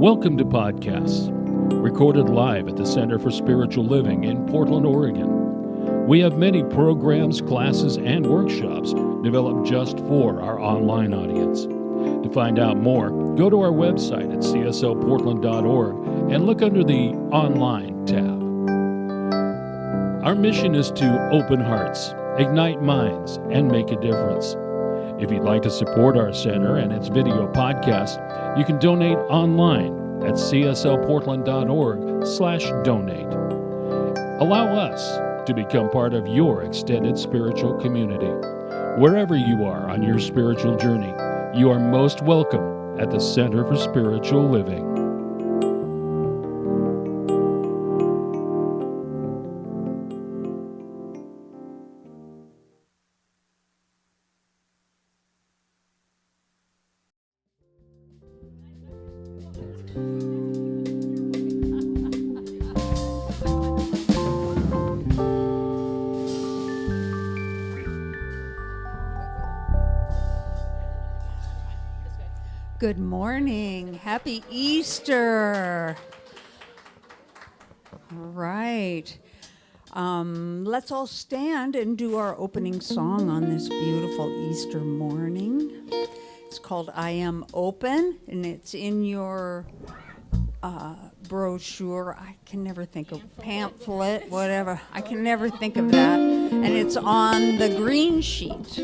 Welcome to podcasts, recorded live at the Center for Spiritual Living in Portland, Oregon. We have many programs, classes, and workshops developed just for our online audience. To find out more, go to our website at cslportland.org and look under the Online tab. Our mission is to open hearts, ignite minds, and make a difference. If you'd like to support our center and its video podcast, you can donate online at cslportland.org/donate. Allow us to become part of your extended spiritual community. Wherever you are on your spiritual journey, you are most welcome at the Center for Spiritual Living. Good morning. Happy Easter. All right. Let's all stand and do our opening song on this beautiful Easter morning. It's called I Am Open, and it's in your brochure. I can never think of pamphlet, whatever. I can never think of that. And it's on the green sheet.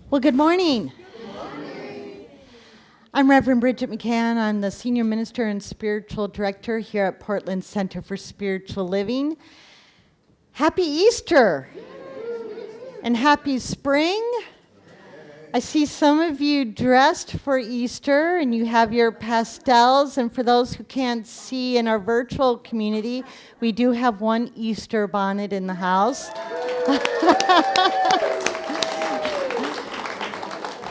Well, good morning. Good morning. I'm Reverend Bridget McCann. I'm the Senior Minister and Spiritual Director here at Portland Center for Spiritual Living. Happy Easter and happy spring. I see some of you dressed for Easter and you have your pastels. And for those who can't see in our virtual community, we do have one Easter bonnet in the house.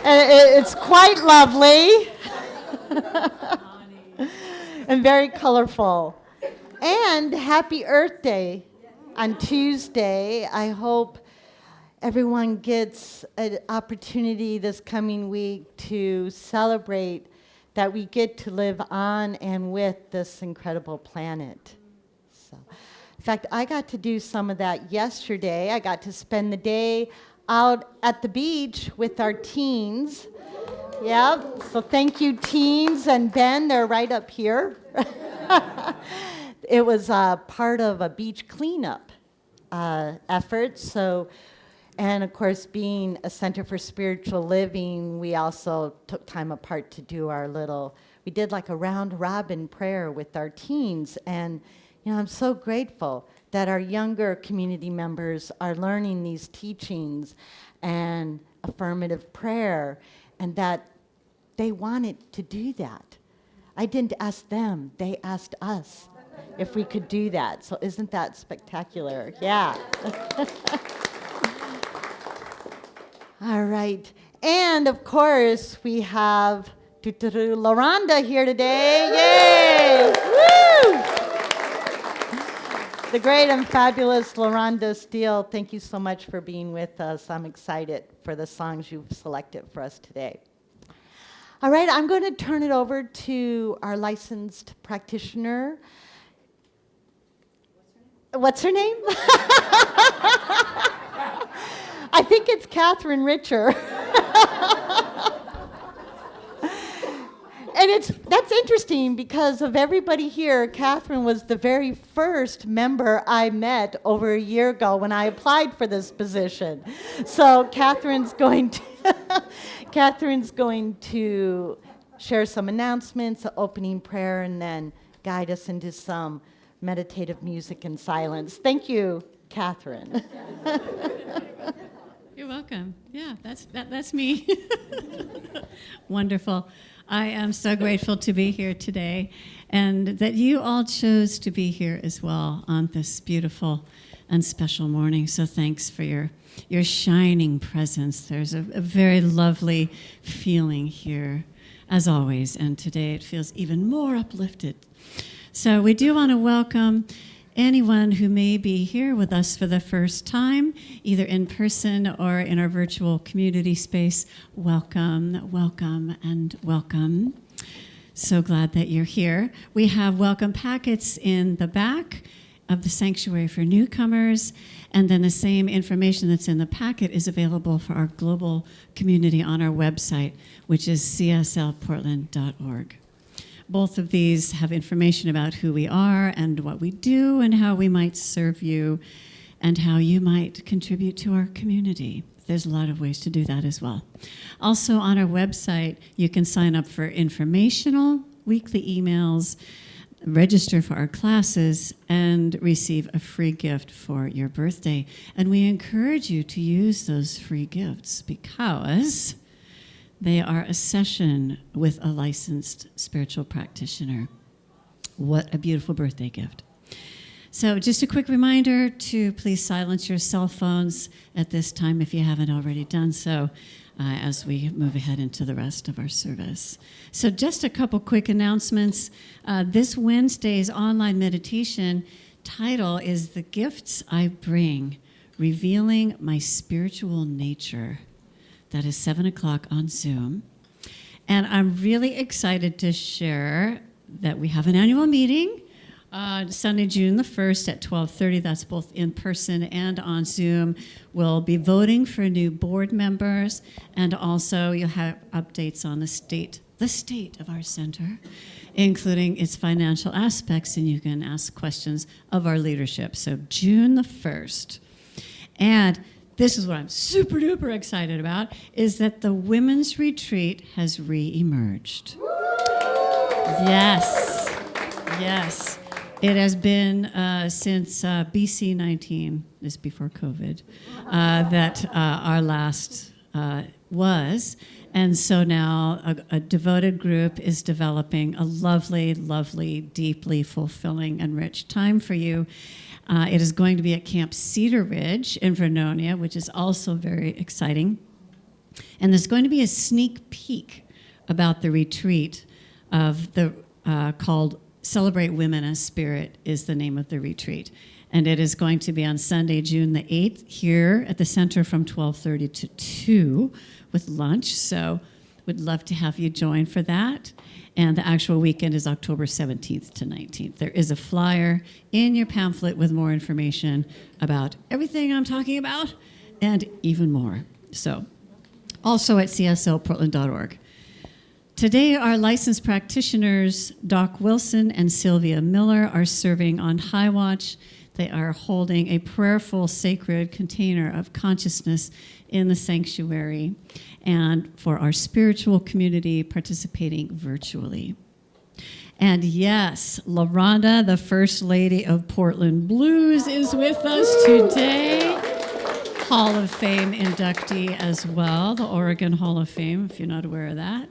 It's quite lovely and very colorful. And happy Earth Day on Tuesday. I hope everyone gets an opportunity this coming week to celebrate that we get to live on and with this incredible planet. So, in fact, I got to do some of that yesterday. I got to spend the day out at the beach with our teens. Yep, so thank you, teens, and Ben, they're right up here. It was part of a beach cleanup effort, and of course, being a Center for Spiritual Living, we also took time apart to do we did like a round robin prayer with our teens, and I'm so grateful that our younger community members are learning these teachings and affirmative prayer, and that they wanted to do that. I didn't ask them, they asked us if we could do that. So isn't that spectacular? Yeah. All right. And of course, we have LaRhonda here today. Yay! Woo! The great and fabulous LaRhonda Steele, thank you so much for being with us. I'm excited for the songs you've selected for us today. All right, I'm going to turn it over to our licensed practitioner. What's her name? I think it's Catherine Richer. And that's interesting because of everybody here, Catherine was the very first member I met over a year ago when I applied for this position. So Catherine's going to share some announcements, an opening prayer, and then guide us into some meditative music and silence. Thank you, Catherine. You're welcome. Yeah, that's me. Wonderful. I am so grateful to be here today, and that you all chose to be here as well on this beautiful and special morning. So thanks for your shining presence. There's a very lovely feeling here, as always, and today it feels even more uplifted. So we do want to welcome anyone who may be here with us for the first time, either in person or in our virtual community space. Welcome, welcome, and welcome. So glad that you're here. We have welcome packets in the back of the sanctuary for newcomers, and then the same information that's in the packet is available for our global community on our website, which is cslportland.org. Both of these have information about who we are and what we do and how we might serve you and how you might contribute to our community. There's a lot of ways to do that as well. Also on our website, you can sign up for informational weekly emails, register for our classes, and receive a free gift for your birthday. And we encourage you to use those free gifts because they are a session with a licensed spiritual practitioner. What a beautiful birthday gift. So just a quick reminder to please silence your cell phones at this time if you haven't already done so, as we move ahead into the rest of our service. So just a couple quick announcements. This Wednesday's online meditation title is The Gifts I Bring, Revealing My Spiritual Nature. That is 7 o'clock on Zoom. And I'm really excited to share that we have an annual meeting Sunday, June the 1st at 12:30. That's both in person and on Zoom. We'll be voting for new board members, and also you'll have updates on the state of our center, including its financial aspects, and you can ask questions of our leadership. So June the 1st. And this is what I'm super duper excited about, is that the women's retreat has re-emerged. Yes, yes. It has been since BC 19, this before COVID, that our last was. And so now a devoted group is developing a lovely, lovely, deeply fulfilling and rich time for you. It is going to be at Camp Cedar Ridge in Vernonia, which is also very exciting. And there's going to be a sneak peek about the retreat of the called Celebrate Women as Spirit is the name of the retreat. And it is going to be on Sunday, June the 8th, here at the center from 12:30 to 2 with lunch. So we'd love to have you join for that. And the actual weekend is October 17th to 19th. There is a flyer in your pamphlet with more information about everything I'm talking about and even more. So, also at cslportland.org. Today, our licensed practitioners, Doc Wilson and Sylvia Miller, are serving on High Watch. They are holding a prayerful, sacred container of consciousness in the sanctuary, and for our spiritual community participating virtually. And yes, LaRhonda, the First Lady of Portland Blues, is with us today. Hall of Fame inductee as well, the Oregon Hall of Fame, if you're not aware of that.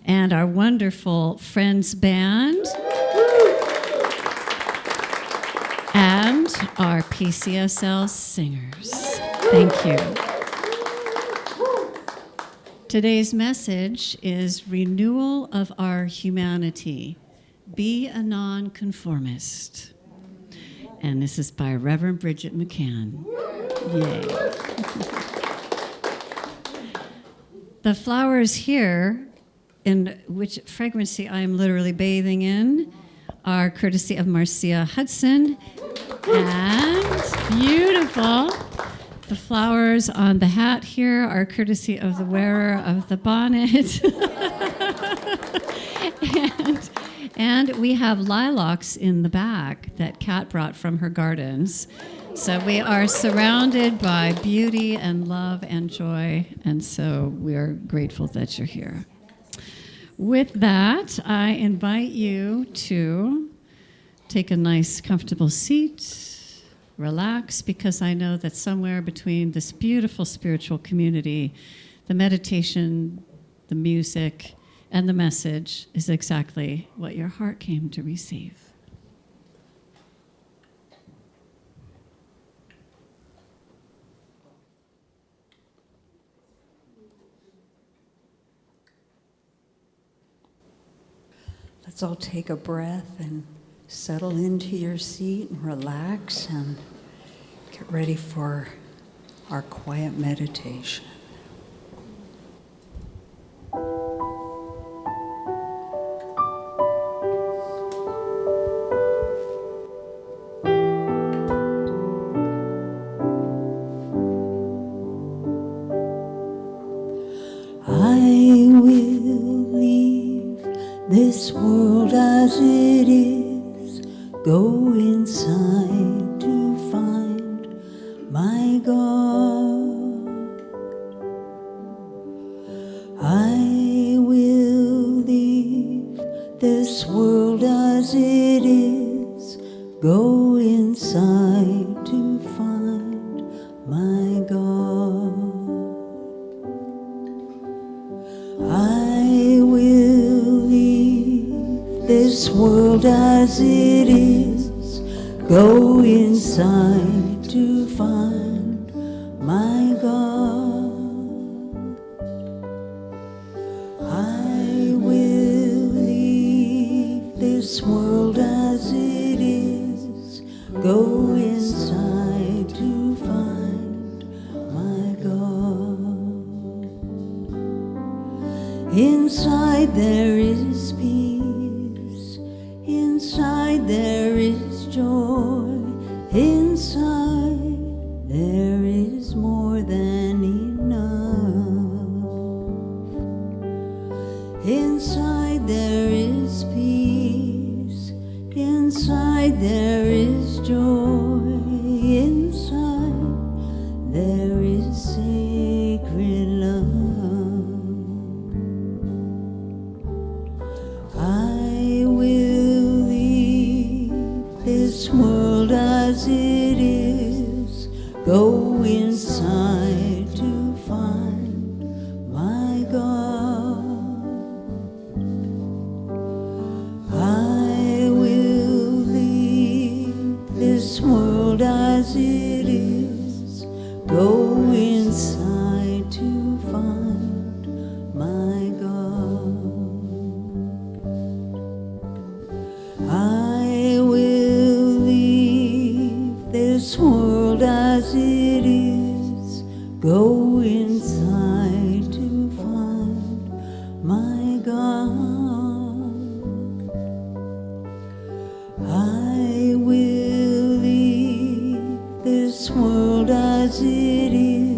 And our wonderful Friends Band. And our PCSL singers. Thank you. Today's message is renewal of our humanity. Be a non-conformist. And this is by Reverend Bridget McCann. Yay. The flowers here, in which fragrancy I am literally bathing in, are courtesy of Marcia Hudson. And beautiful. The flowers on the hat here are courtesy of the wearer of the bonnet. and we have lilacs in the back that Kat brought from her gardens. So we are surrounded by beauty and love and joy, and so we are grateful that you're here. With that, I invite you to take a nice, comfortable seat, relax, because I know that somewhere between this beautiful spiritual community, the meditation, the music, and the message is exactly what your heart came to receive. Let's all take a breath and settle into your seat and relax and get ready for our quiet meditation. I will leave this world as it is, go inside to find my God. I will leave this world as it is, go inside to find my God. I will leave this world as it is, go inside to find my God. I will leave this world as it is, go inside to find my God. Inside there is peace, inside there is joy, inside there is more than enough. Inside there is peace, inside there is joy, inside there is sacred love. I will leave this world as it is, go inside to find my God. I will leave this world as it is, go inside to find my God. I will leave this world as it is, go inside to find my God. I will leave this world as it is,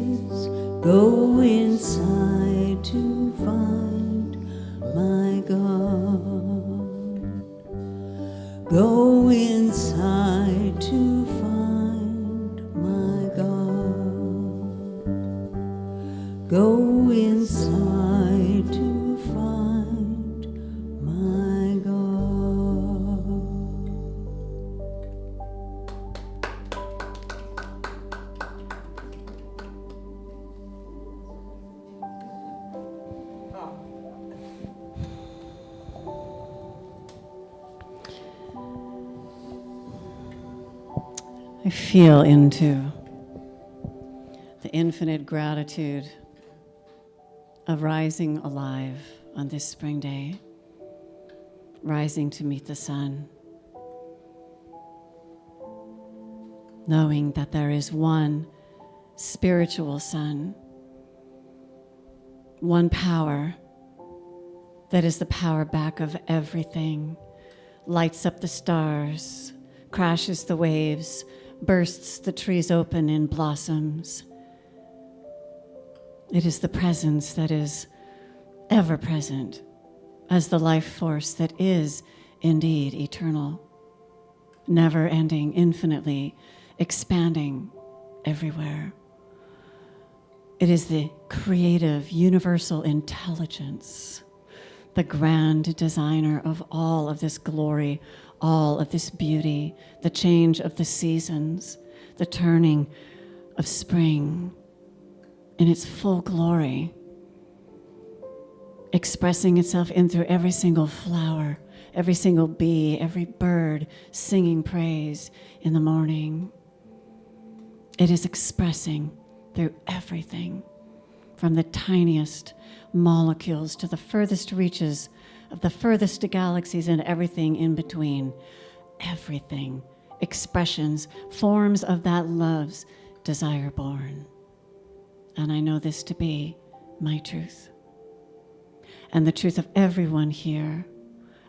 Go inside to find my God. Go inside to find my God. I feel into the infinite gratitude of rising alive on this spring day, rising to meet the sun, knowing that there is one spiritual sun, one power that is the power back of everything, lights up the stars, crashes the waves, bursts the trees open in blossoms. It is the presence that is ever present as the life force that is indeed eternal, never ending, infinitely expanding everywhere. It is the creative, universal intelligence, the grand designer of all of this glory, all of this beauty, the change of the seasons, the turning of spring in its full glory, expressing itself in through every single flower, every single bee, every bird singing praise in the morning. It is expressing through everything, from the tiniest molecules to the furthest reaches of the furthest galaxies and everything in between. Everything, expressions, forms of that love's desire born. And I know this to be my truth, and the truth of everyone here,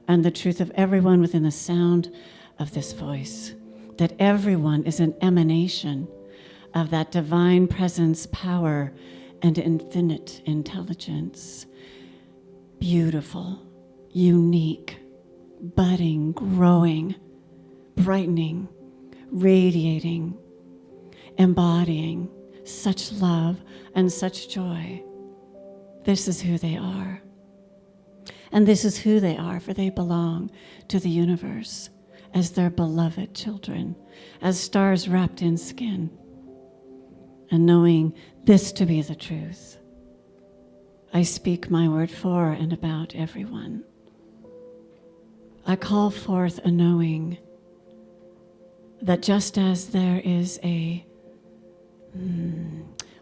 and the truth of everyone within the sound of this voice, that everyone is an emanation of that divine presence, power, and infinite intelligence. Beautiful, unique, budding, growing, brightening, radiating, embodying such love and such joy. This is who they are. And this is who they are, for they belong to the universe as their beloved children, as stars wrapped in skin. And knowing this to be the truth, I speak my word for and about everyone. I call forth a knowing that just as there is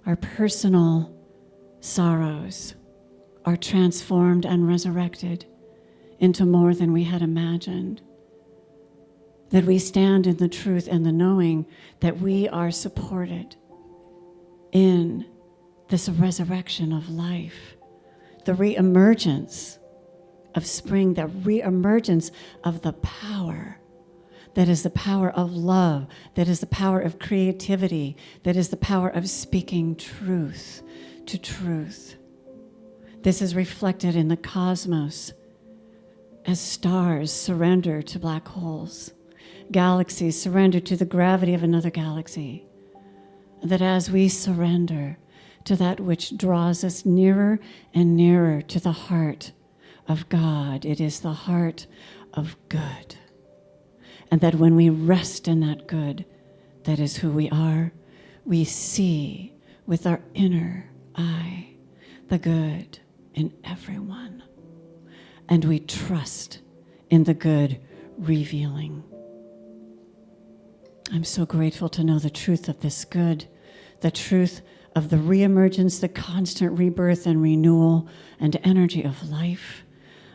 our personal sorrows are transformed and resurrected into more than we had imagined, that we stand in the truth and the knowing that we are supported in this resurrection of life, the reemergence of spring, the reemergence of the power that is the power of love, that is the power of creativity, that is the power of speaking truth to truth. This is reflected in the cosmos as stars surrender to black holes, galaxies surrender to the gravity of another galaxy. That as we surrender to that which draws us nearer and nearer to the heart of God, it is the heart of good. And that when we rest in that good, that is who we are, we see with our inner eye the good in everyone. And we trust in the good revealing. I'm so grateful to know the truth of this good, the truth of the reemergence, the constant rebirth and renewal and energy of life.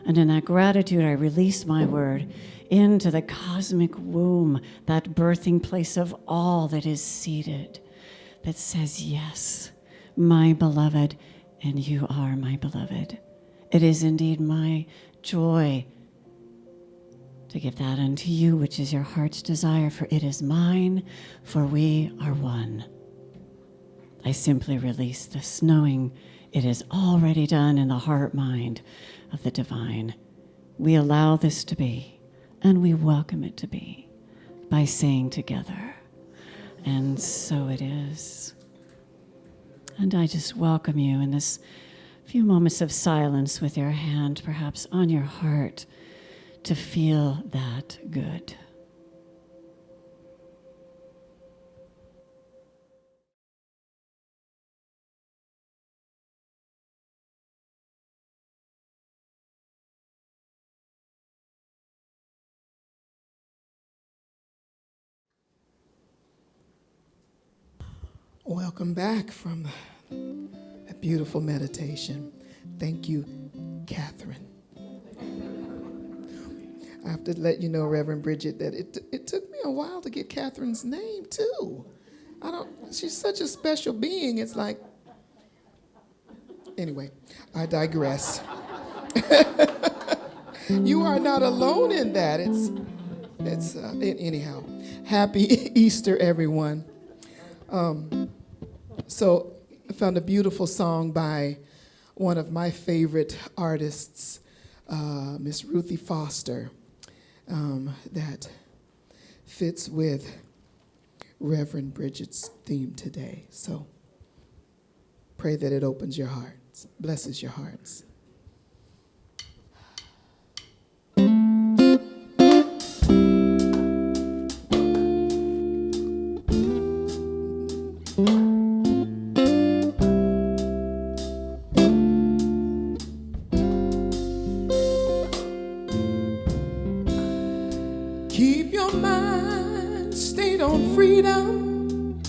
And in that gratitude, I release my word into the cosmic womb, that birthing place of all that is seated, that says, yes, my beloved, and you are my beloved. It is indeed my joy to give that unto you, which is your heart's desire, for it is mine, for we are one. I simply release this, knowing it is already done in the heart mind of the divine. We allow this to be, And we welcome it to be by saying together, and so it is. And I just welcome you in this few moments of silence with your hand perhaps on your heart to feel that good. Welcome back from a beautiful meditation. Thank you, Catherine. I have to let you know, Reverend Bridget, that it took me a while to get Catherine's name, too. She's such a special being. It's like, anyway, I digress. You are not alone in that. Anyhow, happy Easter, everyone. So I found a beautiful song by one of my favorite artists, Miss Ruthie Foster, that fits with Reverend Bridget's theme today. So pray that it opens your hearts, blesses your hearts. Keep your mind stayed on freedom.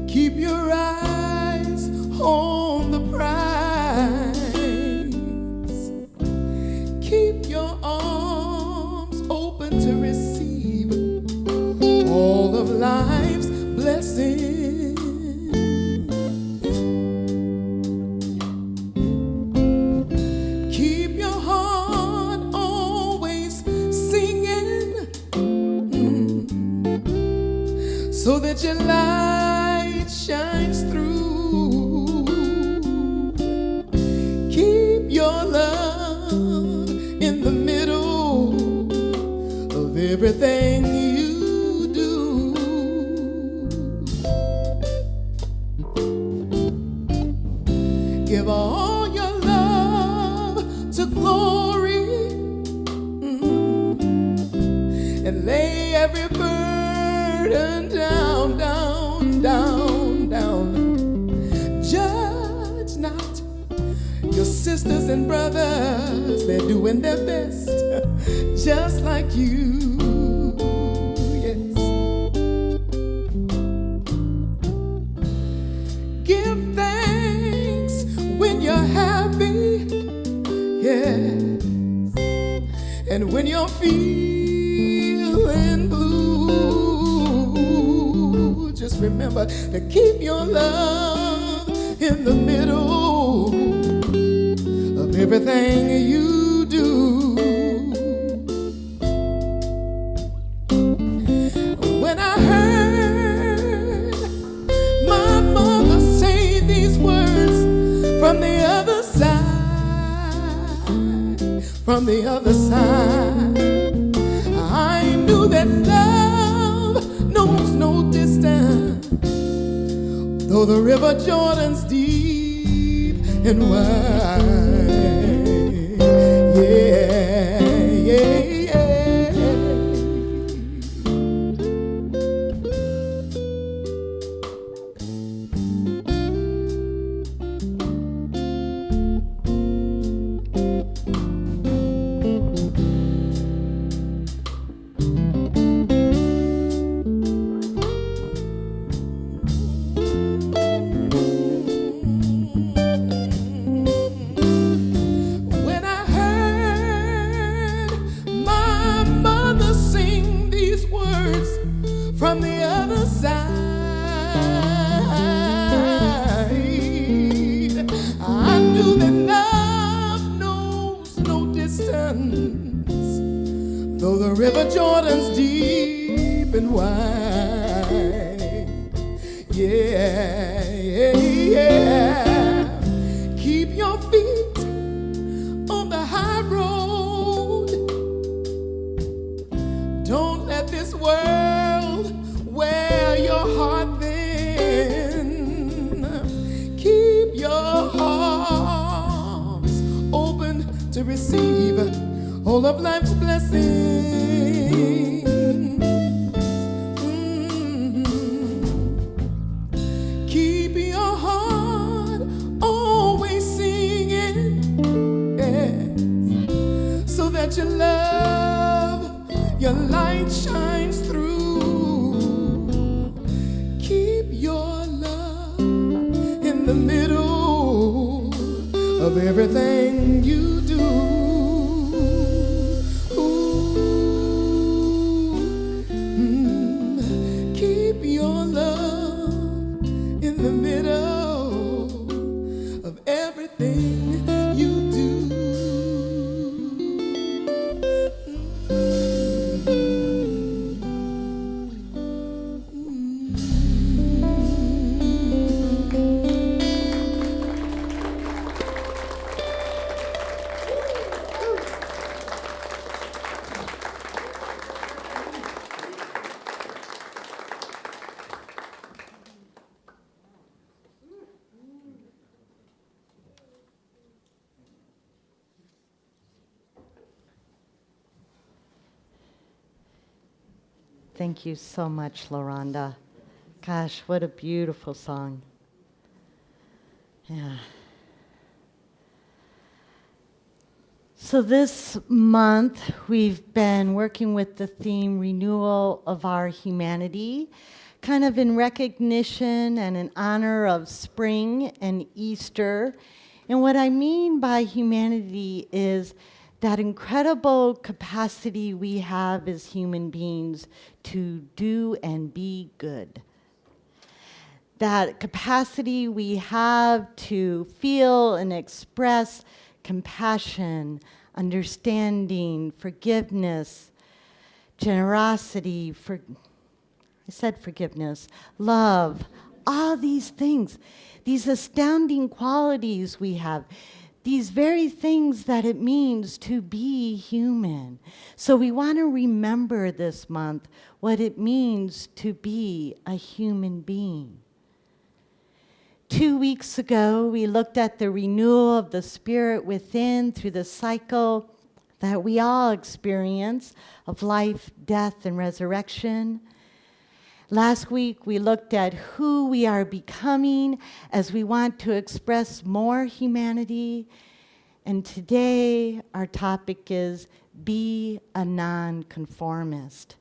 Keep your eyes on the prize. Keep your arms open to receive all of life's blessings. So that your light shines through. Keep your love in the middle of everything you do. Give all your love to glory, and lay every burden down, down, down, down. Judge not your sisters and brothers, they're doing their best, just like you. Yes. Give thanks when you're happy, yes, and when you're feeling blue, just remember to keep your love in the middle of everything you do. When I heard my mother say these words from the other side, I knew that love knows no distance, though the river Jordan's deep and wide. Yeah, yeah, yeah. From the other side, I knew that love knows no distance, though the river Jordan's deep and wide. Yeah, yeah, yeah. Keep your feet on the high road, receive all of life's blessings. Keep your heart always singing, yes, so that your love, your light shines through. Keep your love in the middle of everything you do. Keep your love in the middle of everything you do. Thank you so much, LaRhonda. Gosh, what a beautiful song. Yeah. So this month, we've been working with the theme Renewal of Our Humanity, kind of in recognition and in honor of spring and Easter. And what I mean by humanity is that incredible capacity we have as human beings to do and be good. That capacity we have to feel and express compassion, understanding, forgiveness, generosity, forgiveness, love, all these things, these astounding qualities we have. These very things that it means to be human. So we want to remember this month what it means to be a human being. 2 weeks ago, we looked at the renewal of the spirit within through the cycle that we all experience of life, death, and resurrection. Last week, we looked at who we are becoming as we want to express more humanity. And today, our topic is be a non-conformist.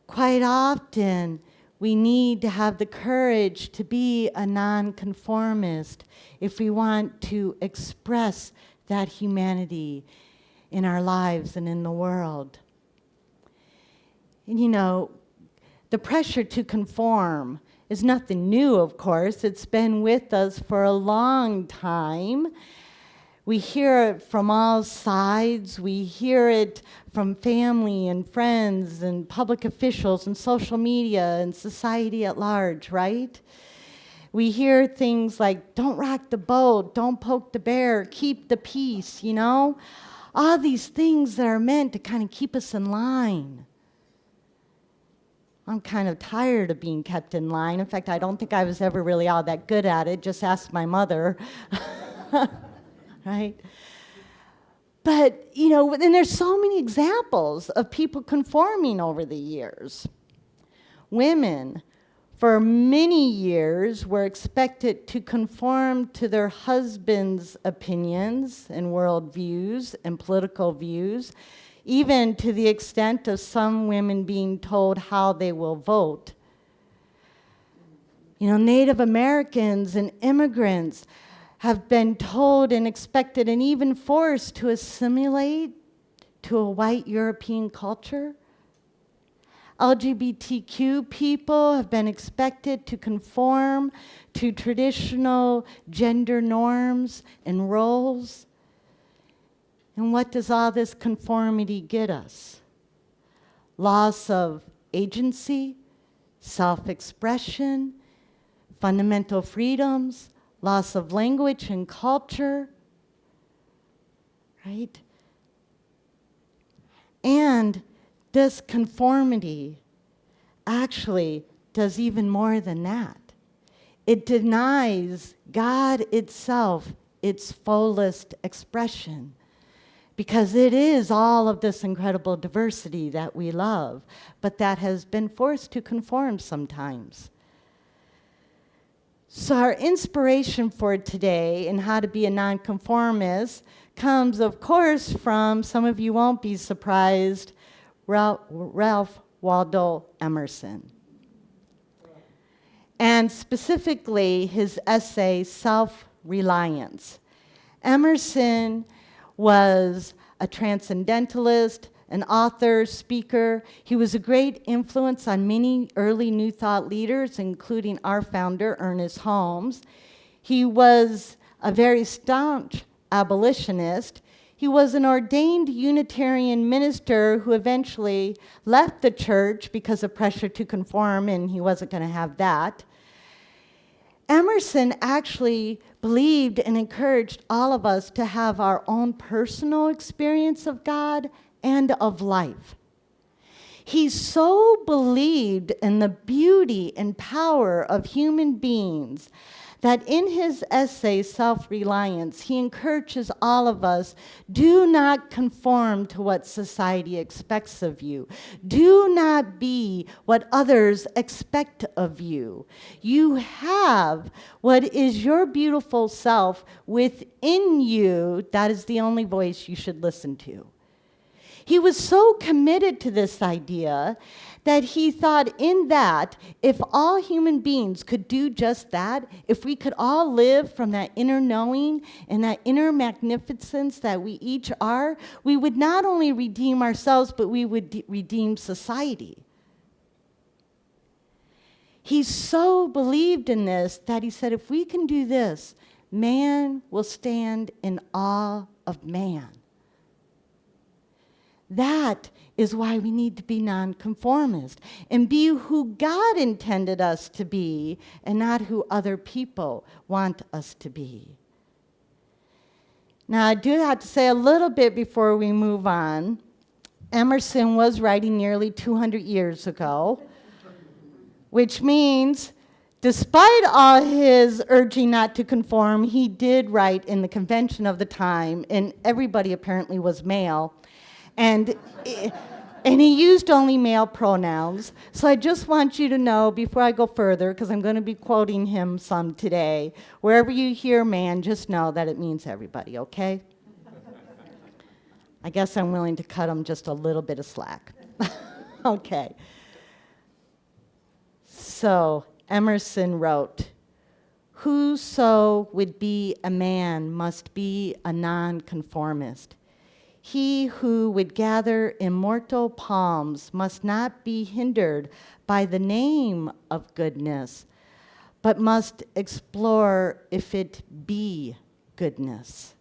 Quite often, we need to have the courage to be a non-conformist if we want to express that humanity in our lives and in the world. And you know, the pressure to conform is nothing new, of course. It's been with us for a long time. We hear it from all sides. We hear it from family and friends and public officials and social media and society at large, right? We hear things like, don't rock the boat, don't poke the bear, keep the peace, you know? All these things that are meant to kind of keep us in line. I'm kind of tired of being kept in line. In fact, I don't think I was ever really all that good at it. Just ask my mother. Right? But, you know, and there's so many examples of people conforming over the years. Women, for many years, were expected to conform to their husbands' opinions and worldviews and political views, even to the extent of some women being told how they will vote. You know, Native Americans and immigrants have been told and expected and even forced to assimilate to a white European culture. LGBTQ people have been expected to conform to traditional gender norms and roles. And what does all this conformity get us? Loss of agency, self-expression, fundamental freedoms, loss of language and culture, right? And this conformity actually does even more than that. It denies God itself its fullest expression. because it is all of this incredible diversity that we love, but that has been forced to conform sometimes. So our inspiration for today in how to be a nonconformist comes, of course, from, some of you won't be surprised, Ralph Waldo Emerson. And specifically his essay, Self-Reliance. Emerson was a transcendentalist, an author, speaker. He was a great influence on many early New Thought leaders, including our founder, Ernest Holmes. He was a very staunch abolitionist. He was an ordained Unitarian minister who eventually left the church because of pressure to conform, and he wasn't going to have that. Emerson actually believed and encouraged all of us to have our own personal experience of God and of life. He so believed in the beauty and power of human beings that in his essay, Self-Reliance, he encourages all of us, do not conform to what society expects of you. Do not be what others expect of you. You have what is your beautiful self within you. That is the only voice you should listen to. He was so committed to this idea that he thought in that if all human beings could do just that, if we could all live from that inner knowing and that inner magnificence that we each are, we would not only redeem ourselves, but we would redeem society. He so believed in this that he said, if we can do this, man will stand in awe of man. That is why we need to be nonconformist and be who God intended us to be and not who other people want us to be. Now, I do have to say a little bit before we move on. Emerson was writing nearly 200 years ago, which means despite all his urging not to conform, he did write in the convention of the time, and everybody apparently was male. And he used only male pronouns. So I just want you to know before I go further, because I'm going to be quoting him some today, wherever you hear man, just know that it means everybody, okay? I guess I'm willing to cut him just a little bit of slack. Okay. So Emerson wrote, "Whoso would be a man must be a nonconformist. He who would gather immortal palms must not be hindered by the name of goodness, but must explore if it be goodness."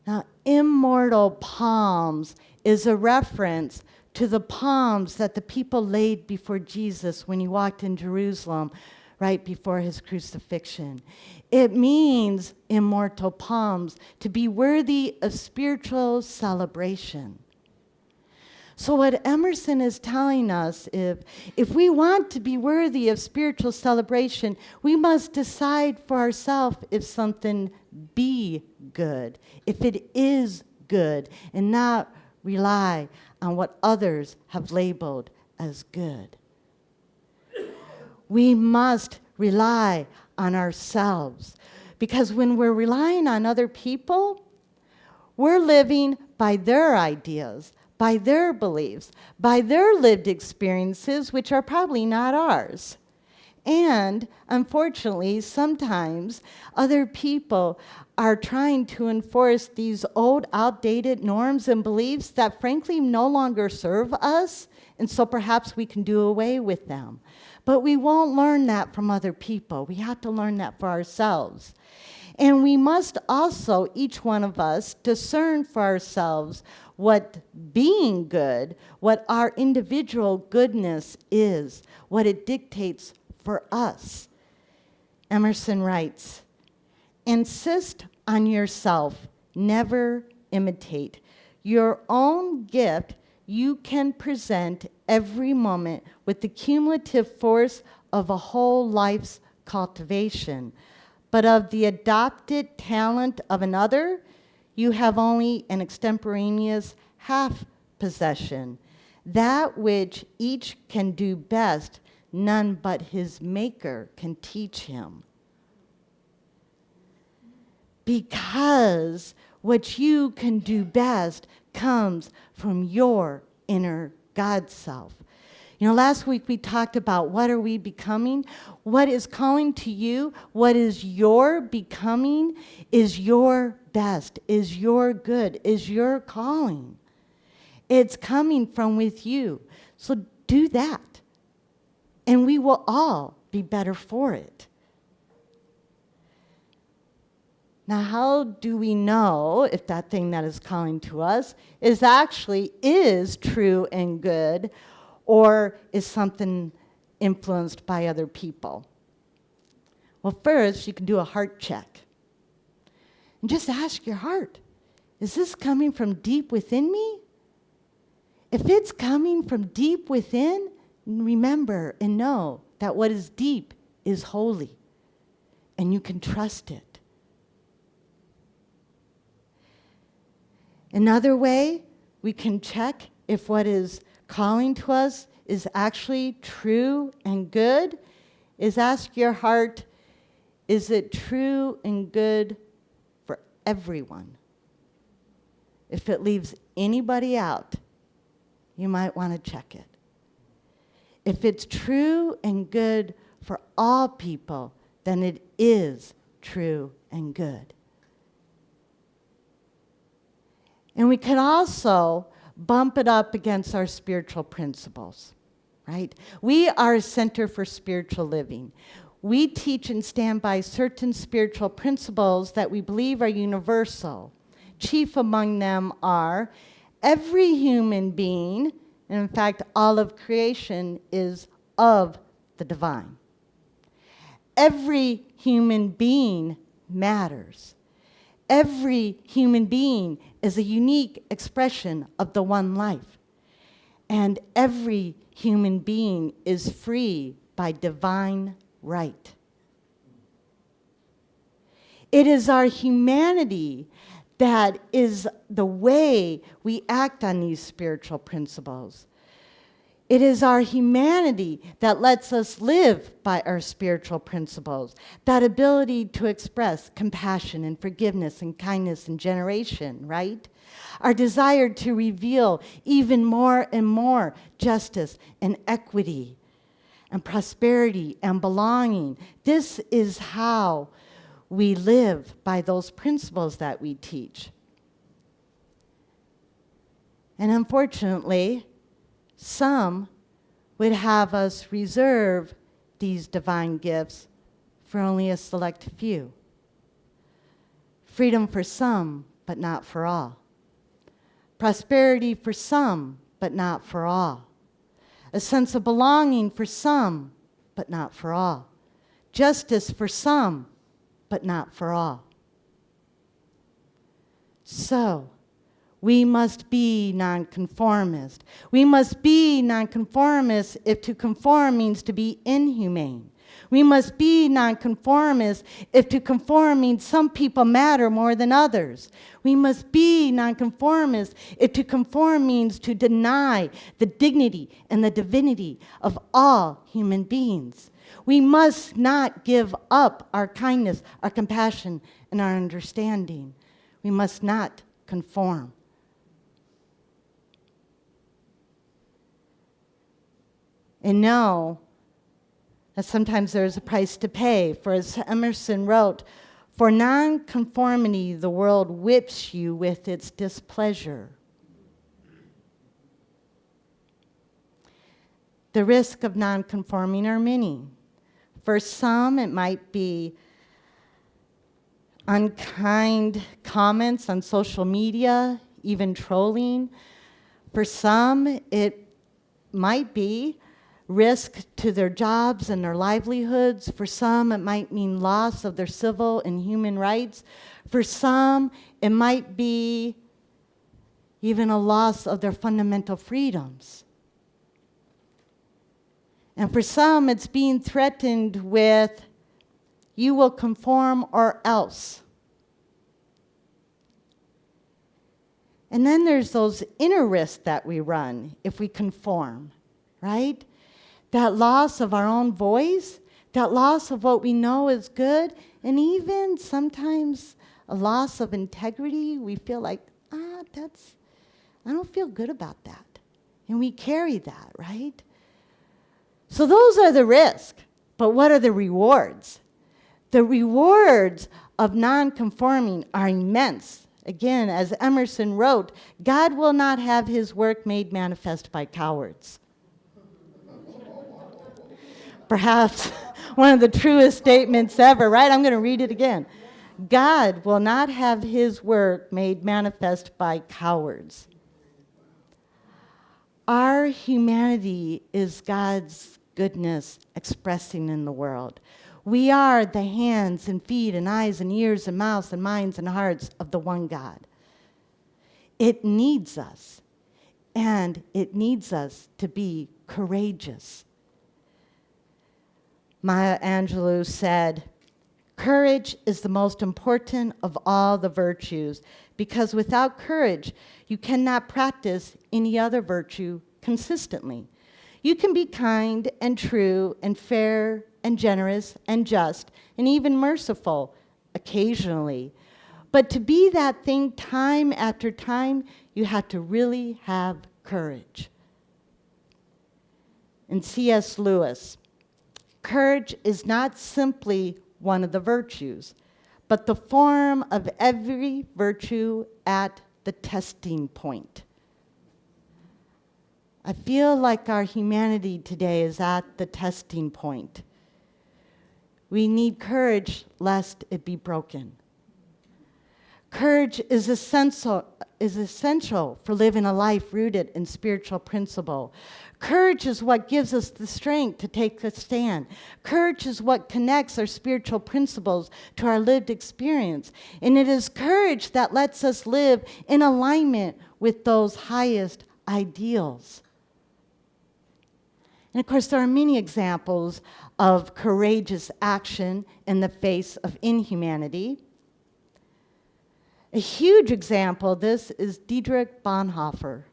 Now, immortal palms is a reference to the palms that the people laid before Jesus when he walked in Jerusalem right before his crucifixion. It means immortal palms, to be worthy of spiritual celebration. So what Emerson is telling us, if we want to be worthy of spiritual celebration, we must decide for ourselves if something be good, if it is good, and not rely on what others have labeled as good. We must rely on ourselves, because when we're relying on other people, we're living by their ideas, by their beliefs, by their lived experiences, which are probably not ours. And unfortunately, sometimes other people are trying to enforce these old, outdated norms and beliefs that frankly no longer serve us, and so perhaps we can do away with them. But we won't learn that from other people. We have to learn that for ourselves. And we must also, each one of us, discern for ourselves what being good, what our individual goodness is, what it dictates for us. Emerson writes, "Insist on yourself, never imitate. Your own gift you can present every moment with the cumulative force of a whole life's cultivation. But of the adopted talent of another, you have only an extemporaneous half possession. That which each can do best, none but his maker can teach him. Because what you can do best comes from your inner God self. You know, last week we talked about what are we becoming? What is calling to you? What is your becoming? Is your best, is your good, is your calling. It's coming from with you. So do that. And we will all be better for it. Now, how do we know if that thing that is calling to us is true and good, or is something influenced by other people? Well, first, you can do a heart check. And just ask your heart, is this coming from deep within me? If it's coming from deep within, remember and know that what is deep is holy, and you can trust it. Another way we can check if what is calling to us is actually true and good is ask your heart, is it true and good for everyone? If it leaves anybody out, you might want to check it. If it's true and good for all people, then it is true and good. And we can also bump it up against our spiritual principles, right? We are a center for spiritual living. We teach and stand by certain spiritual principles that we believe are universal. Chief among them are every human being, and in fact, all of creation is of the divine. Every human being matters. Every human being is a unique expression of the one life. And every human being is free by divine right. It is our humanity that is the way we act on these spiritual principles. It is our humanity that lets us live by our spiritual principles, that ability to express compassion and forgiveness and kindness and generation, right? Our desire to reveal even more and more justice and equity and prosperity and belonging. This is how we live by those principles that we teach. And unfortunately, some would have us reserve these divine gifts for only a select few. Freedom for some, but not for all. Prosperity for some, but not for all. A sense of belonging for some, but not for all. Justice for some, but not for all. So, we must be non-conformist. We must be non-conformist if to conform means to be inhumane. We must be non-conformist if to conform means some people matter more than others. We must be non-conformist if to conform means to deny the dignity and the divinity of all human beings. We must not give up our kindness, our compassion, and our understanding. We must not conform. And know that sometimes there is a price to pay. For as Emerson wrote, for non-conformity the world whips you with its displeasure. The risk of non-conforming are many. For some, it might be unkind comments on social media, even trolling. For some, it might be risk to their jobs and their livelihoods. For some, it might mean loss of their civil and human rights. For some, it might be even a loss of their fundamental freedoms. And for some, it's being threatened with, you will conform or else. And then there's those inner risks that we run if we conform, right? That loss of our own voice, that loss of what we know is good, and even sometimes a loss of integrity. We feel like, I don't feel good about that. And we carry that, right? So those are the risks. But what are the rewards? The rewards of non-conforming are immense. Again, as Emerson wrote, God will not have his work made manifest by cowards. Perhaps one of the truest statements ever, right? I'm going to read it again. God will not have his work made manifest by cowards. Our humanity is God's goodness expressing in the world. We are the hands and feet and eyes and ears and mouths and minds and hearts of the one God. It needs us, and it needs us to be courageous. Maya Angelou said, "Courage is the most important of all the virtues, because without courage, you cannot practice any other virtue consistently. You can be kind and true and fair and generous and just and even merciful occasionally. But to be that thing time after time, you have to really have courage." And C.S. Lewis, "Courage is not simply one of the virtues, but the form of every virtue at the testing point." I feel like our humanity today is at the testing point. We need courage lest it be broken. Courage is essential for living a life rooted in spiritual principle. Courage is what gives us the strength to take a stand. Courage is what connects our spiritual principles to our lived experience. And it is courage that lets us live in alignment with those highest ideals. And of course, there are many examples of courageous action in the face of inhumanity. A huge example of this is Dietrich Bonhoeffer.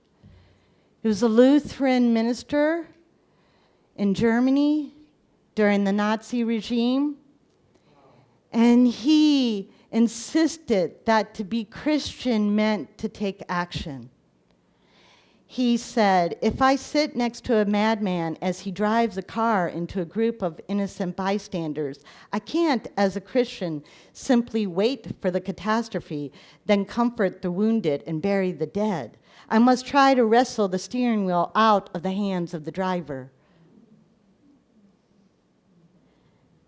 He was a Lutheran minister in Germany during the Nazi regime, and he insisted that to be Christian meant to take action. He said, "If I sit next to a madman as he drives a car into a group of innocent bystanders, I can't, as a Christian, simply wait for the catastrophe, then comfort the wounded and bury the dead. I must try to wrestle the steering wheel out of the hands of the driver."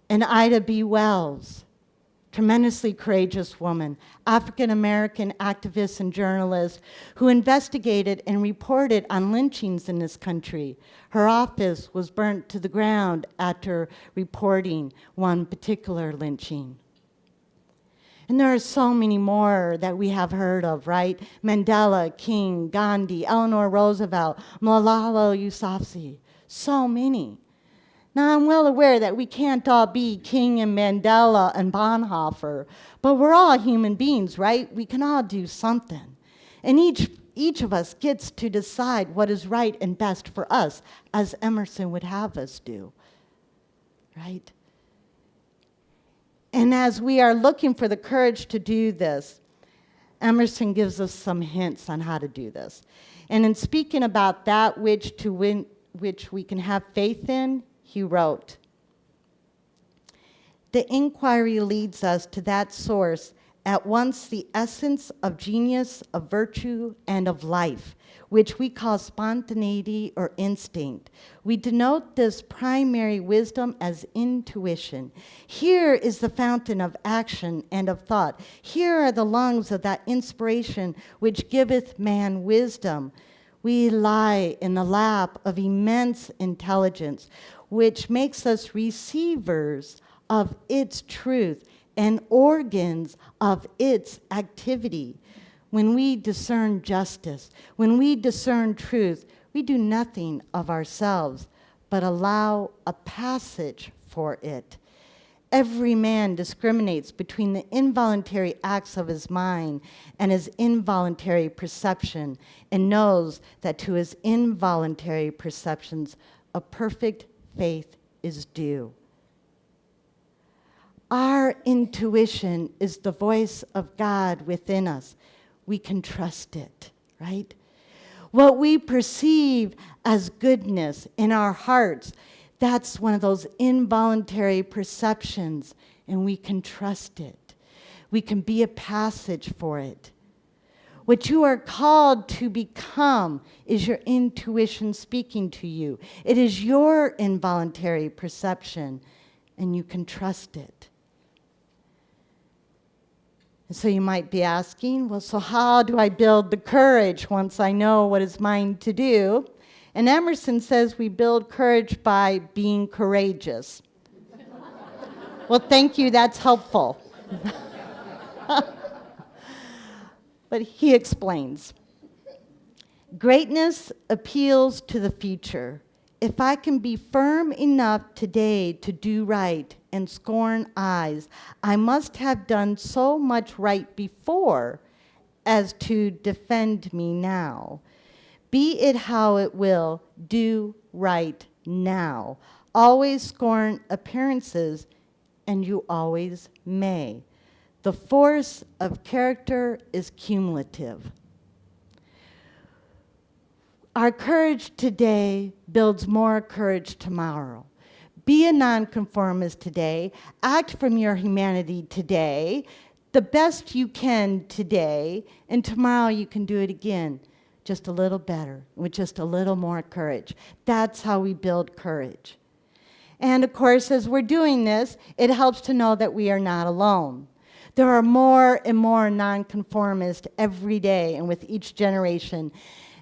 And Ida B. Wells, tremendously courageous woman, African-American activist and journalist who investigated and reported on lynchings in this country. Her office was burnt to the ground after reporting one particular lynching. And there are so many more that we have heard of, right? Mandela, King, Gandhi, Eleanor Roosevelt, Malala Yousafzai, so many. Now, I'm well aware that we can't all be King and Mandela and Bonhoeffer, but we're all human beings, right? We can all do something. And each of us gets to decide what is right and best for us, as Emerson would have us do, right? And as we are looking for the courage to do this, Emerson gives us some hints on how to do this. And in speaking about that which we can have faith in, he wrote, "The inquiry leads us to that source, at once the essence of genius, of virtue, and of life, which we call spontaneity or instinct. We denote this primary wisdom as intuition. Here is the fountain of action and of thought. Here are the lungs of that inspiration which giveth man wisdom. We lie in the lap of immense intelligence, which makes us receivers of its truth and organs of its activity. When we discern justice, when we discern truth, we do nothing of ourselves, but allow a passage for it. Every man discriminates between the involuntary acts of his mind and his involuntary perception, and knows that to his involuntary perceptions a perfect faith is due. Our intuition is the voice of God within us. We can trust it, right? What we perceive as goodness in our hearts, that's one of those involuntary perceptions, and we can trust it. We can be a passage for it. What you are called to become is your intuition speaking to you. It is your involuntary perception, and you can trust it. And so you might be asking, well, so how do I build the courage once I know what is mine to do? And Emerson says we build courage by being courageous. Well, thank you, that's helpful. But he explains, greatness appeals to the future. If I can be firm enough today to do right and scorn eyes, I must have done so much right before as to defend me now. Be it how it will, do right now. Always scorn appearances, and you always may. The force of character is cumulative. Our courage today builds more courage tomorrow. Be a nonconformist today. Act from your humanity today, the best you can today, and tomorrow you can do it again, just a little better, with just a little more courage. That's how we build courage. And of course, as we're doing this, it helps to know that we are not alone. There are more and more nonconformists every day and with each generation.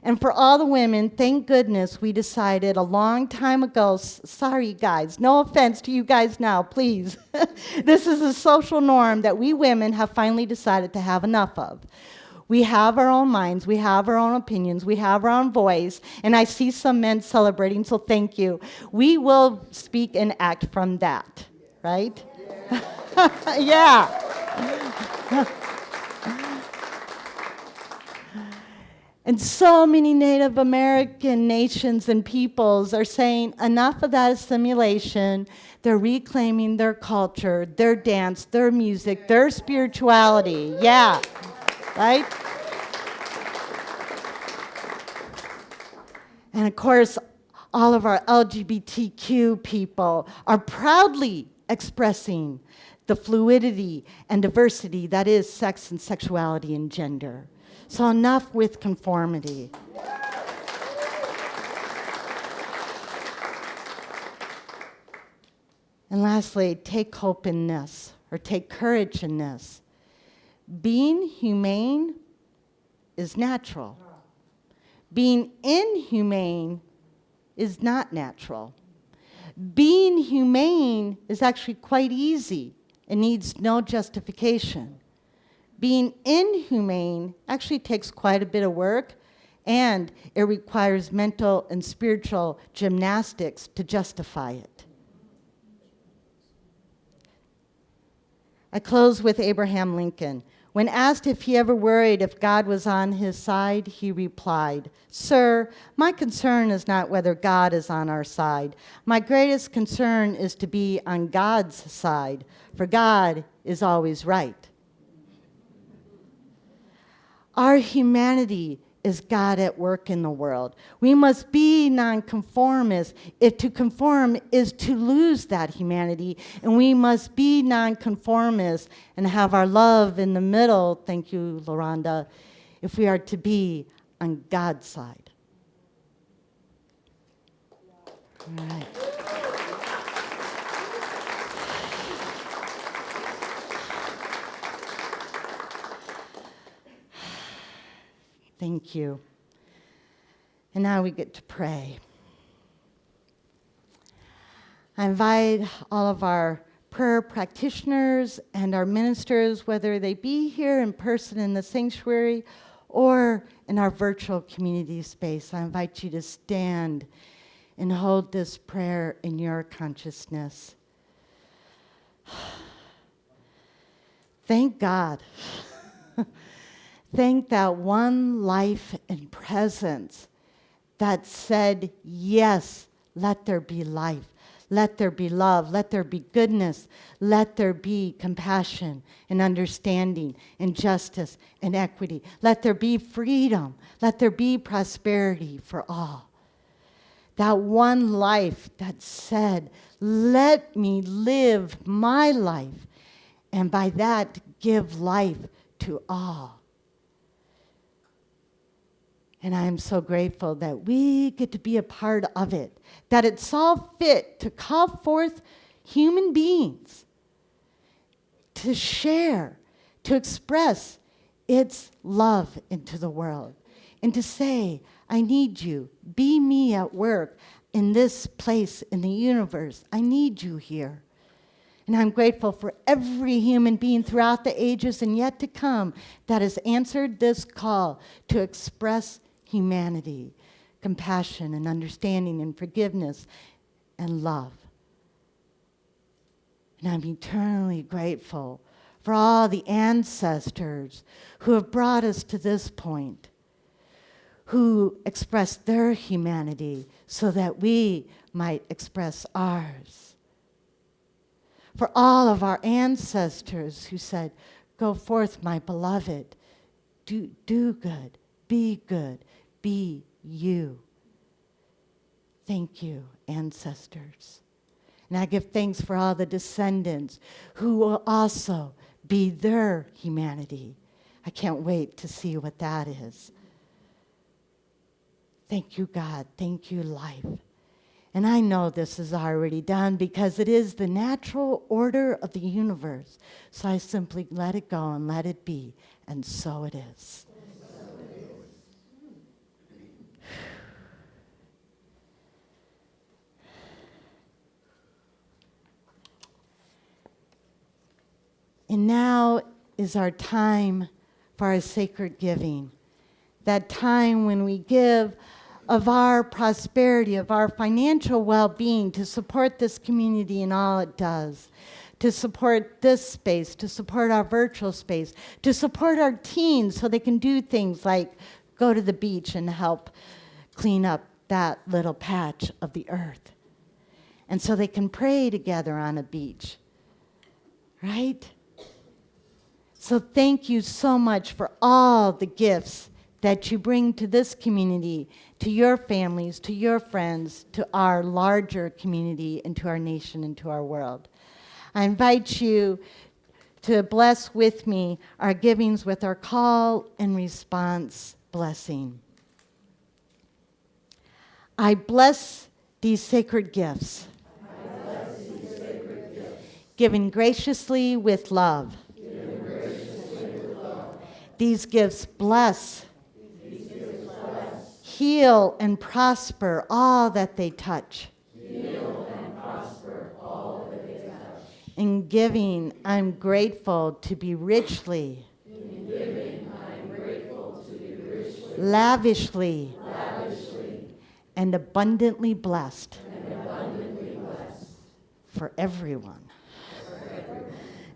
And for all the women, thank goodness we decided a long time ago, sorry guys, no offense to you guys now, please. This is a social norm that we women have finally decided to have enough of. We have our own minds, we have our own opinions, we have our own voice, and I see some men celebrating, so thank you. We will speak and act from that, right? Yeah. And so many Native American nations and peoples are saying enough of that assimilation. They're reclaiming their culture, their dance, their music, their spirituality. Yeah, right? And of course, all of our LGBTQ people are proudly expressing the fluidity and diversity that is sex and sexuality and gender. So enough with conformity. And lastly, take hope in this, or take courage in this. Being humane is natural. Being inhumane is not natural. Being humane is actually quite easy. It needs no justification. Being inhumane actually takes quite a bit of work, and it requires mental and spiritual gymnastics to justify it. I close with Abraham Lincoln. When asked if he ever worried if God was on his side, he replied, "Sir, my concern is not whether God is on our side. My greatest concern is to be on God's side, for God is always right." Our humanity is God at work in the world. We must be nonconformists. If to conform is to lose that humanity, and we must be nonconformists and have our love in the middle, thank you, LaRhonda, if we are to be on God's side. All right. Thank you. And now we get to pray. I invite all of our prayer practitioners and our ministers, whether they be here in person in the sanctuary or in our virtual community space, I invite you to stand and hold this prayer in your consciousness. Thank God. Thank that one life and presence that said, yes, let there be life. Let there be love. Let there be goodness. Let there be compassion and understanding and justice and equity. Let there be freedom. Let there be prosperity for all. That one life that said, let me live my life, and by that give life to all. And I am so grateful that we get to be a part of it, that it saw fit to call forth human beings to share, to express its love into the world, and to say, I need you. Be me at work in this place in the universe. I need you here. And I'm grateful for every human being throughout the ages and yet to come that has answered this call to express humanity, compassion and understanding and forgiveness and love. And I'm eternally grateful for all the ancestors who have brought us to this point, who expressed their humanity so that we might express ours. For all of our ancestors who said, go forth, my beloved, do good, be good, be you. Thank you, ancestors. And I give thanks for all the descendants who will also be their humanity. I can't wait to see what that is. Thank you, God. Thank you, life. And I know this is already done because it is the natural order of the universe. So I simply let it go and let it be. And so it is. And now is our time for our sacred giving. That time when we give of our prosperity, of our financial well-being to support this community and all it does, to support this space, to support our virtual space, to support our teens so they can do things like go to the beach and help clean up that little patch of the earth. And so they can pray together on a beach, right? So thank you so much for all the gifts that you bring to this community, to your families, to your friends, to our larger community, and to our nation and to our world. I invite you to bless with me our givings with our call and response blessing. I bless these sacred gifts, given graciously with love. These gifts bless, heal, and prosper all that they touch. In giving, I'm grateful to be richly, lavishly, and abundantly blessed, for everyone.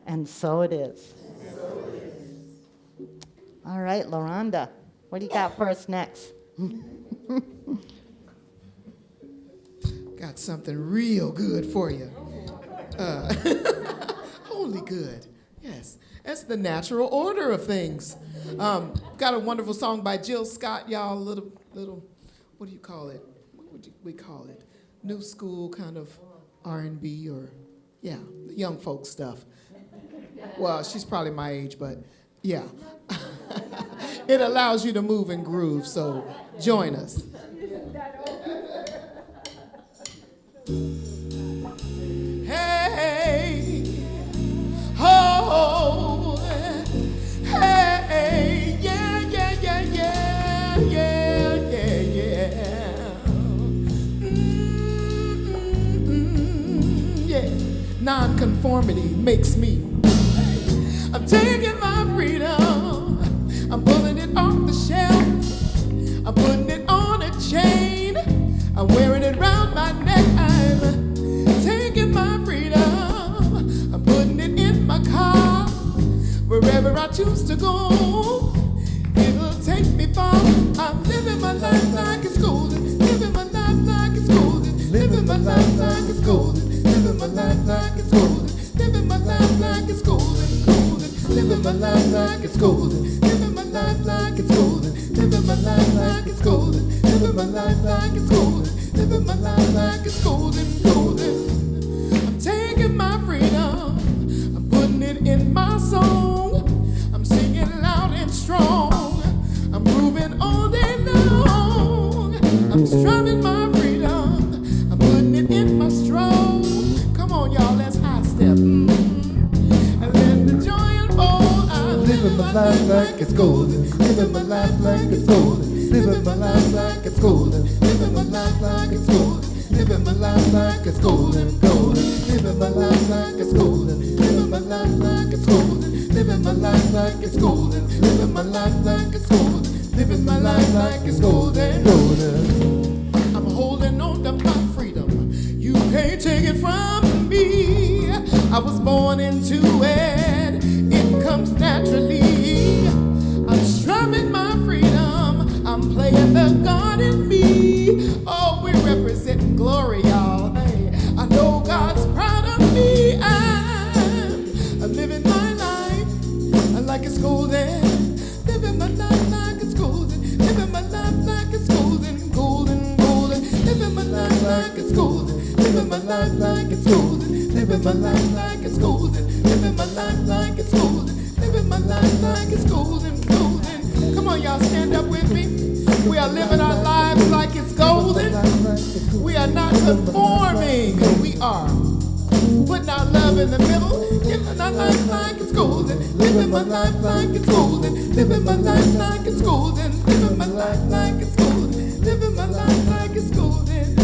And so it is. All right, LaRhonda, what do you got for us next? Got something real good for you. Only good, yes. That's the natural order of things. Got a wonderful song by Jill Scott, y'all. Little, what do you call it? What would we call it? New school kind of R&B or, yeah, the young folk stuff. Well, she's probably my age, but yeah. It allows you to move and groove, so join us. Hey, oh, hey, yeah, yeah, yeah, yeah, yeah, yeah, yeah. Yeah. Non-conformity makes me. I'm taking my freedom. I'm pulling it off the shelf. I'm putting it on a chain. I'm wearing it around my neck. I'm taking my freedom. I'm putting miles to go. It'll take me far. I'm living my life like it's golden. Living my life like it's golden. Living my life like it's golden. Living my life like it's golden. Living my life like it's golden. Golden. Living my life like it's golden. Living my life like it's golden. Living my life like it's golden. Living my life like it's golden. Living my life like it's golden. Golden. I'm taking my freedom. I'm putting it in my song. I'm singing loud and strong. I'm grooving all day long. I'm strumming my freedom. I'm putting it in my strong. Come on, y'all, let's high step. And let the joy unfold. I'm living my life like it's golden. Living my life like it's golden. Living my life like it's golden. Living my life like it's golden. Living my life like it's golden. Golden. Living my life like it's golden. Living my life like it's golden. Living my life like it's golden. Living my life like it's golden. Living my life like it's golden. Golden. I'm holding on to my freedom. You can't take it from me. I was born into it. It comes naturally. I'm strumming my freedom. I'm playing the God in me. Oh, we represent glory, y'all. Hey, I know God's proud of me. I'm living my life like it's golden. Living my life like it's golden. Living my life like it's golden. Golden, golden. Living my life like it's golden. Living my life like it's golden. Living my life like it's golden. Living my life like it's golden. Living my life like it's golden. Golden. Come on, y'all, stand up with me. We are living our lives like it's golden. We are not conforming. We are putting our love in the middle. Living our life like it's golden. Living my life like it's golden. Living my life like it's golden. Living my life like it's golden. Living my life like it's golden.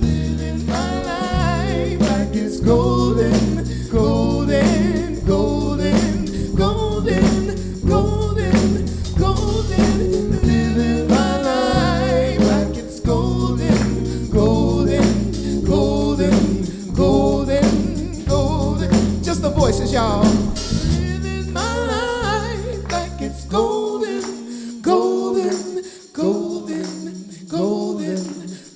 Living my life like it's golden. Golden, golden, golden, golden, golden. Living my life like it's golden. Golden, golden, golden, golden. Just the voices, y'all. Living my life like it's golden, golden, golden, golden,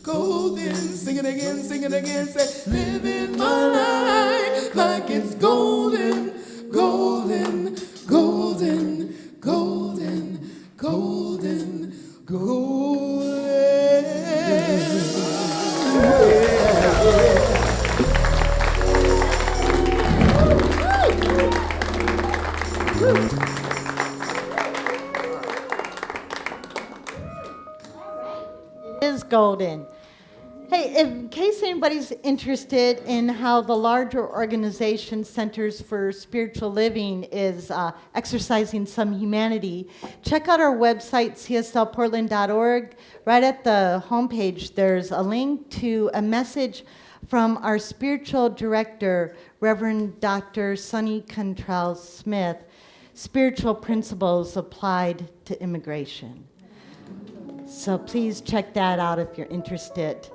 golden. Sing it again, sing it again. Say, living my life like it's golden, golden, golden, golden, golden, golden. It is golden. Hey, in case anybody's interested in how the larger organization Centers for Spiritual Living is exercising some humanity, check out our website, cslportland.org. Right at the homepage, there's a link to a message from our spiritual director, Reverend Dr. Sonny Cantrell Smith, Spiritual Principles Applied to Immigration. So please check that out if you're interested.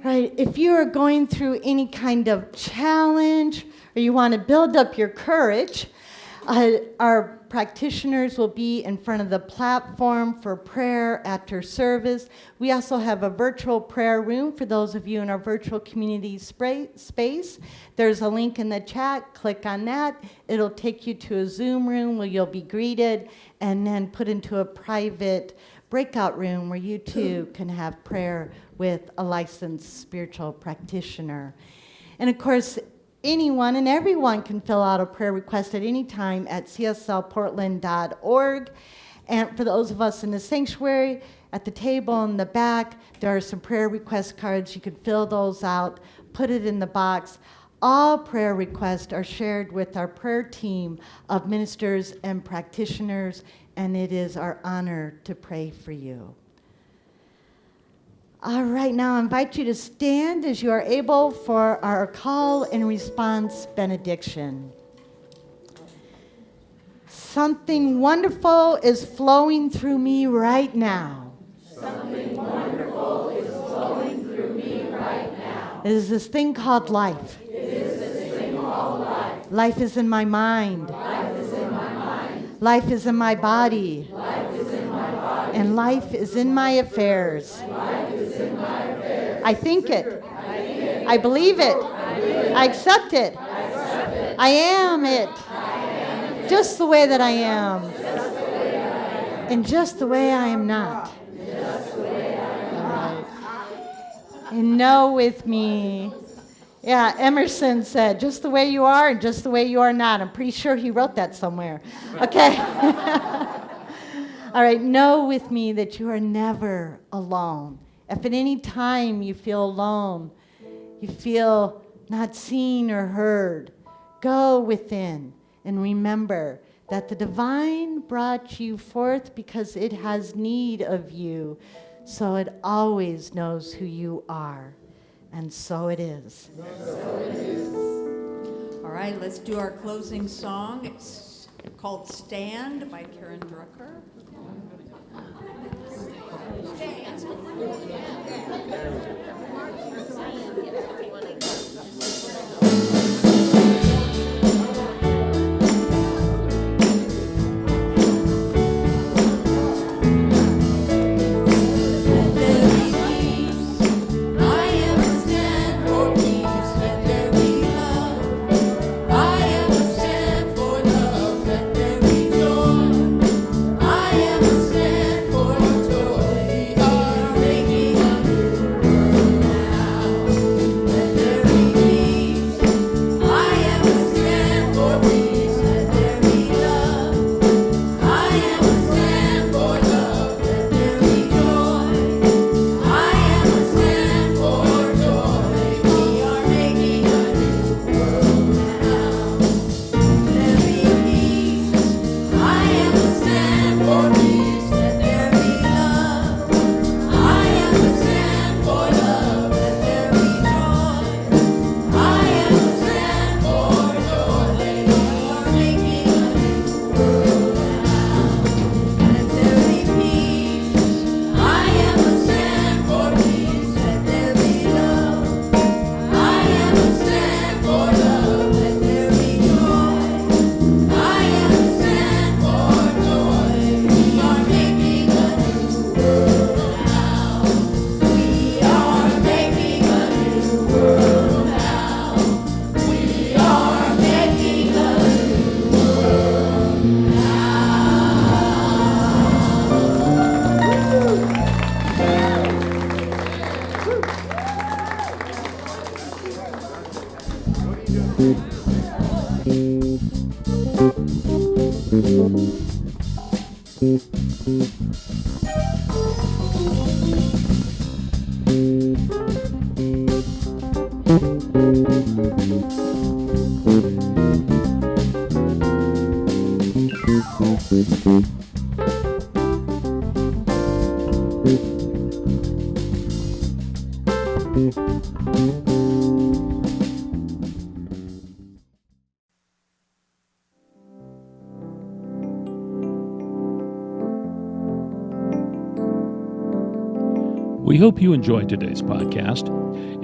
Right, if you are going through any kind of challenge or you want to build up your courage, our practitioners will be in front of the platform for prayer after service. We also have a virtual prayer room for those of you in our virtual community space. There's a link in the chat. Click on that. It'll take you to a Zoom room where you'll be greeted and then put into a private breakout room where you too can have prayer with a licensed spiritual practitioner. And of course, anyone and everyone can fill out a prayer request at any time at cslportland.org. And for those of us in the sanctuary, at the table in the back, there are some prayer request cards. You can fill those out, put it in the box. All prayer requests are shared with our prayer team of ministers and practitioners, and it is our honor to pray for you. All right, now I invite you to stand as you are able for our call and response benediction. Something wonderful is flowing through me right now. Something wonderful is flowing through me right now. It is this thing called life. It is this thing called life. Life is in my mind. Life is in my mind. Life is in my body. And life is in my affairs. I think it. I believe it. I accept it. I am it. Just the way that I am. And just the way I am not. And know with me. Yeah, Emerson said, just the way you are and just the way you are not. I'm pretty sure he wrote that somewhere. Okay. All right, know with me that you are never alone. If at any time you feel alone, you feel not seen or heard, go within and remember that the divine brought you forth because it has need of you, so it always knows who you are. And so it is. All right, let's do our closing song. It's called Stand by Karen Drucker. We hope you enjoyed today's podcast.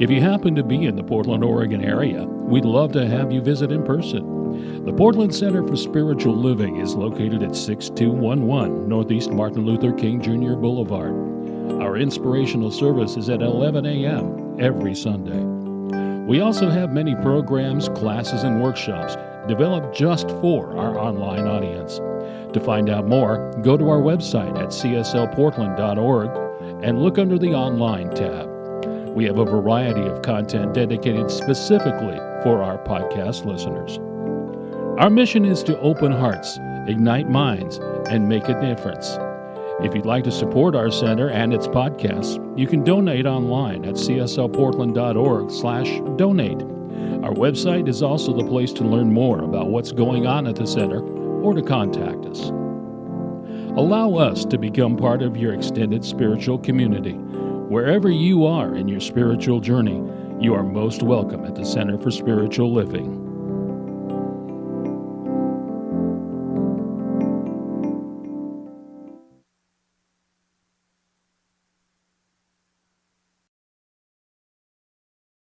If you happen to be in the Portland, Oregon area, we'd love to have you visit in person. The Portland Center for Spiritual Living is located at 6211 Northeast Martin Luther King Jr. Boulevard. Our inspirational service is at 11 a.m. every Sunday. We also have many programs, classes, and workshops developed just for our online audience. To find out more, go to our website at cslportland.org and look under the Online tab. We have a variety of content dedicated specifically for our podcast listeners. Our mission is to open hearts, ignite minds, and make a difference. If you'd like to support our center and its podcasts, you can donate online at cslportland.org/donate. Our website is also the place to learn more about what's going on at the center or to contact us. Allow us to become part of your extended spiritual community. Wherever you are in your spiritual journey, you are most welcome at the Center for Spiritual Living.